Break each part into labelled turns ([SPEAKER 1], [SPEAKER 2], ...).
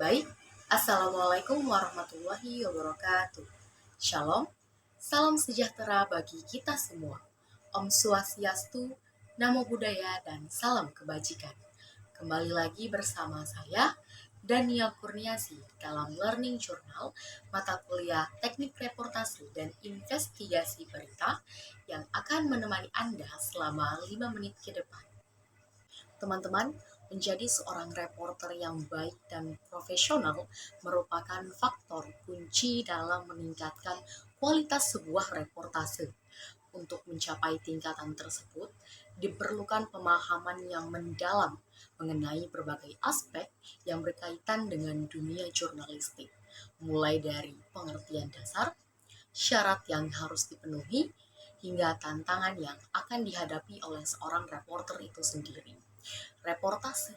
[SPEAKER 1] Baik, Assalamualaikum warahmatullahi wabarakatuh. Shalom, salam sejahtera bagi kita semua. Om Swastiastu, Namo Buddhaya, dan salam kebajikan. Kembali lagi bersama saya, Dania Kurniasi, dalam Learning Journal, mata kuliah Teknik Reportase dan Investigasi Berita yang akan menemani Anda selama 5 menit ke depan. Teman-teman, menjadi seorang reporter yang baik dan profesional merupakan faktor kunci dalam meningkatkan kualitas sebuah reportase. Untuk mencapai tingkatan tersebut, diperlukan pemahaman yang mendalam mengenai berbagai aspek yang berkaitan dengan dunia jurnalistik, mulai dari pengertian dasar, syarat yang harus dipenuhi, hingga tantangan yang akan dihadapi oleh seorang reporter itu sendiri. Reportase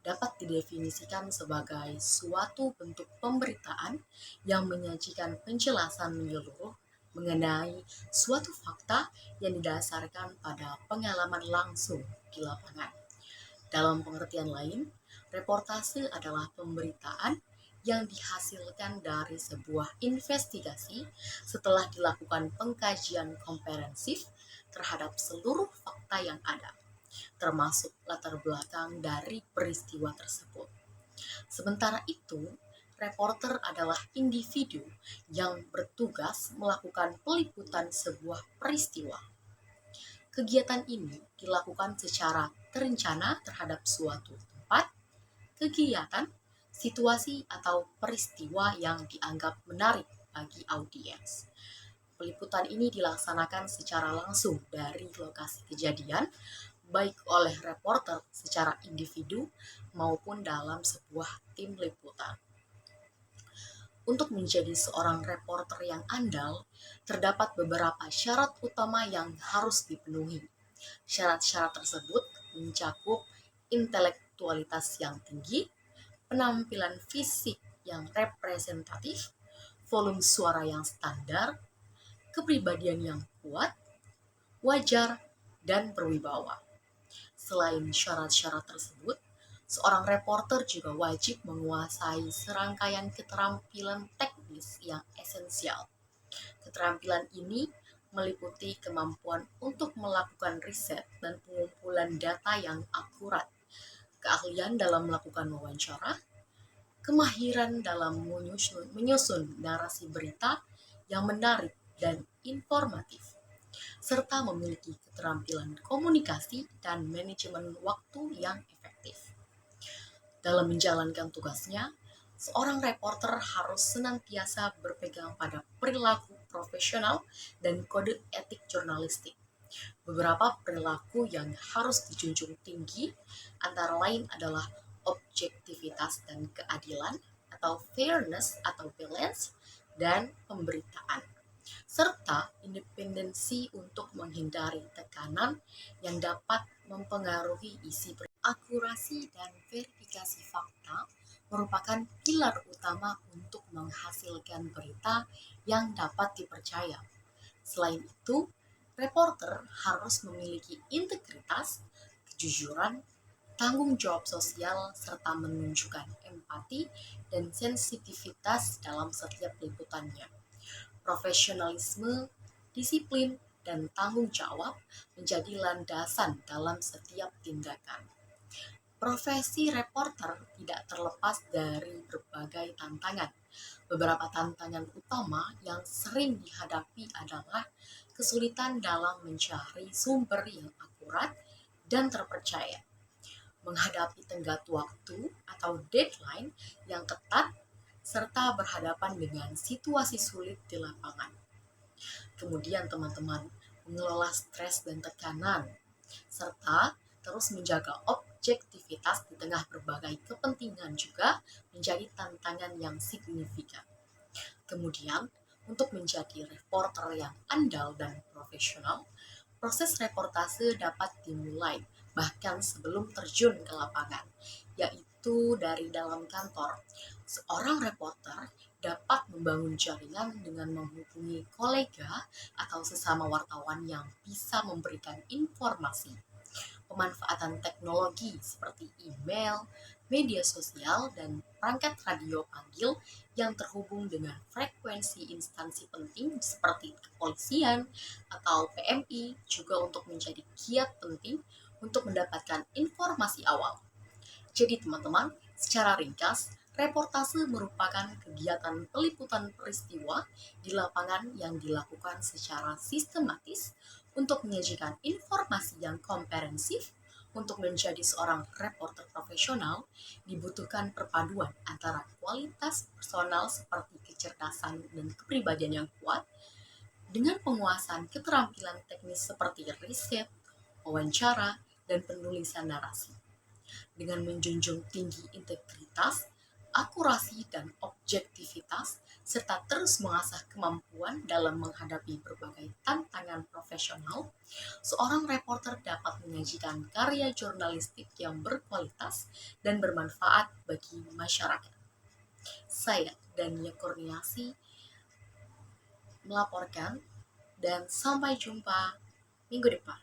[SPEAKER 1] dapat didefinisikan sebagai suatu bentuk pemberitaan yang menyajikan penjelasan menyeluruh mengenai suatu fakta yang didasarkan pada pengalaman langsung di lapangan. Dalam pengertian lain, reportase adalah pemberitaan yang dihasilkan dari sebuah investigasi setelah dilakukan pengkajian komprehensif terhadap seluruh fakta yang ada, termasuk latar belakang dari peristiwa tersebut. Sementara itu, reporter adalah individu yang bertugas melakukan peliputan sebuah peristiwa. Kegiatan ini dilakukan secara terencana terhadap suatu tempat, kegiatan, situasi, atau peristiwa yang dianggap menarik bagi audiens. Peliputan ini dilaksanakan secara langsung dari lokasi kejadian, baik oleh reporter secara individu maupun dalam sebuah tim liputan. Untuk menjadi seorang reporter yang andal, terdapat beberapa syarat utama yang harus dipenuhi. Syarat-syarat tersebut mencakup intelektualitas yang tinggi, penampilan fisik yang representatif, volume suara yang standar, kepribadian yang kuat, wajar, dan berwibawa. Selain syarat-syarat tersebut, seorang reporter juga wajib menguasai serangkaian keterampilan teknis yang esensial. Keterampilan ini meliputi kemampuan untuk melakukan riset dan pengumpulan data yang akurat, keahlian dalam melakukan wawancara, kemahiran dalam menyusun narasi berita yang menarik dan informatif, serta memiliki keterampilan komunikasi dan manajemen waktu yang efektif. Dalam menjalankan tugasnya, seorang reporter harus senantiasa berpegang pada perilaku profesional dan kode etik jurnalistik. Beberapa perilaku yang harus dijunjung tinggi antara lain adalah objektivitas dan keadilan, atau fairness atau balance, dan pemberitaan, serta independensi untuk menghindari tekanan yang dapat mempengaruhi isi berita. Akurasi dan verifikasi fakta merupakan pilar utama untuk menghasilkan berita yang dapat dipercaya. Selain itu, reporter harus memiliki integritas, kejujuran, tanggung jawab sosial, serta menunjukkan empati dan sensitivitas dalam setiap liputannya. Profesionalisme, disiplin, dan tanggung jawab menjadi landasan dalam setiap tindakan. Profesi reporter tidak terlepas dari berbagai tantangan. Beberapa tantangan utama yang sering dihadapi adalah kesulitan dalam mencari sumber yang akurat dan terpercaya, menghadapi tenggat waktu atau deadline yang ketat, serta berhadapan dengan situasi sulit di lapangan. Kemudian teman-teman, mengelola stres dan tekanan, serta terus menjaga objektivitas di tengah berbagai kepentingan juga menjadi tantangan yang signifikan. Kemudian, untuk menjadi reporter yang andal dan profesional, proses reportase dapat dimulai bahkan sebelum terjun ke lapangan, yaitu dari dalam kantor. Seorang reporter dapat membangun jaringan dengan menghubungi kolega atau sesama wartawan yang bisa memberikan informasi. Pemanfaatan teknologi seperti email, media sosial, dan perangkat radio panggil yang terhubung dengan frekuensi instansi penting seperti kepolisian atau PMI juga untuk menjadi kiat penting untuk mendapatkan informasi awal. Jadi teman-teman, secara ringkas, reportase merupakan kegiatan peliputan peristiwa di lapangan yang dilakukan secara sistematis untuk menyajikan informasi yang komprehensif. Untuk menjadi seorang reporter profesional, dibutuhkan perpaduan antara kualitas personal seperti kecerdasan dan kepribadian yang kuat dengan penguasaan keterampilan teknis seperti riset, wawancara, dan penulisan narasi. Dengan menjunjung tinggi integritas, akurasi, dan objektivitas, serta terus mengasah kemampuan dalam menghadapi berbagai tantangan profesional, seorang reporter dapat menyajikan karya jurnalistik yang berkualitas dan bermanfaat bagi masyarakat. Saya Dania Kurniasi melaporkan, dan sampai jumpa minggu depan.